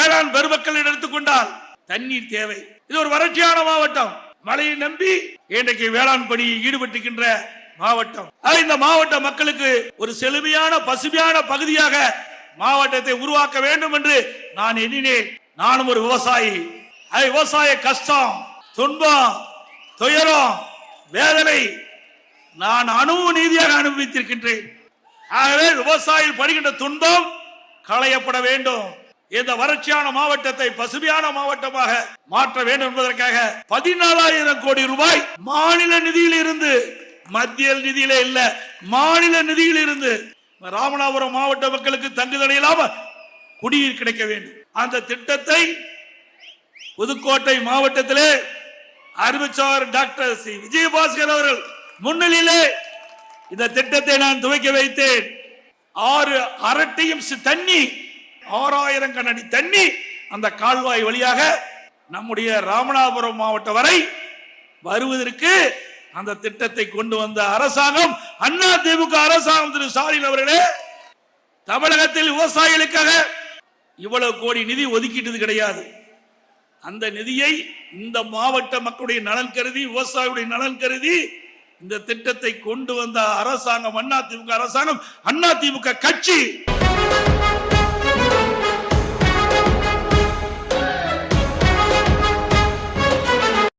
வேளாண் பெருமக்கள் எடுத்துக்கொண்டால் தண்ணீர் தேவை. இது ஒரு வறட்சியான மாவட்டம். மழையை நம்பி இன்றைக்கு வேளாண் பணியில் ஈடுபட்டுகின்ற மாவட்டம். இந்த மாவட்ட மக்களுக்கு ஒரு செழுமையான பசுமையான பகுதியாக மாவட்டத்தை உருவாக்க வேண்டும் என்று நான் எண்ணினேன். நானும் ஒரு விவசாயி. விவசாய கஷ்டம், துன்பம், துயரம், வேதனை நான் அனுபவ நீதியாக அனுபவித்திருக்கின்றேன். ஆகவே விவசாயிகள் படுகின்ற துன்பம் களையப்பட வேண்டும். இந்த வறட்சியான மாவட்டத்தை பசுமையான மாவட்டமாக மாற்ற வேண்டும் என்பதற்காக 14,000 கோடி ரூபாய் மாநில நிதியில் இருந்து, மத்திய நிதியில இல்ல, மாநில நிதியில் இருந்து ராமநாதபுரம் மாவட்ட மக்களுக்கு தங்குதடை இல்லாமல் குடிநீர் கிடைக்க வேண்டும். அந்த திட்டத்தை புதுக்கோட்டை மாவட்டத்திலே அறிவிச்சார் டாக்டர் சி. விஜயபாஸ்கர் அவர்கள் முன்னிலையிலே இந்த திட்டத்தை நான் துவக்கி வைத்தேன். 6 அரட்டையும் தண்ணி, 6000 கனஅடி தண்ணி அந்த கால்வாய் வழியாக நம்முடைய ராமநாதபுரம் மாவட்டம் வரை வருவதற்கு அந்த திட்டத்தை கொண்டு வந்த அரசாங்கம் அதிமுக அரசாங்கம். திரு ஸ்டாலின் அவர்களே, தமிழகத்தில் விவசாயிகளுக்காக இவ்வளவு கோடி நிதி ஒதுக்கிட்டது கிடையாது. அந்த நிதியை இந்த மாவட்ட மக்களுடைய நலன் கருதி, விவசாயிகளுடைய நலன் கருதி இந்த திட்டத்தை கொண்டு வந்த அரசாங்கம் அதிமுக அரசாங்கம், அதிமுக கட்சி.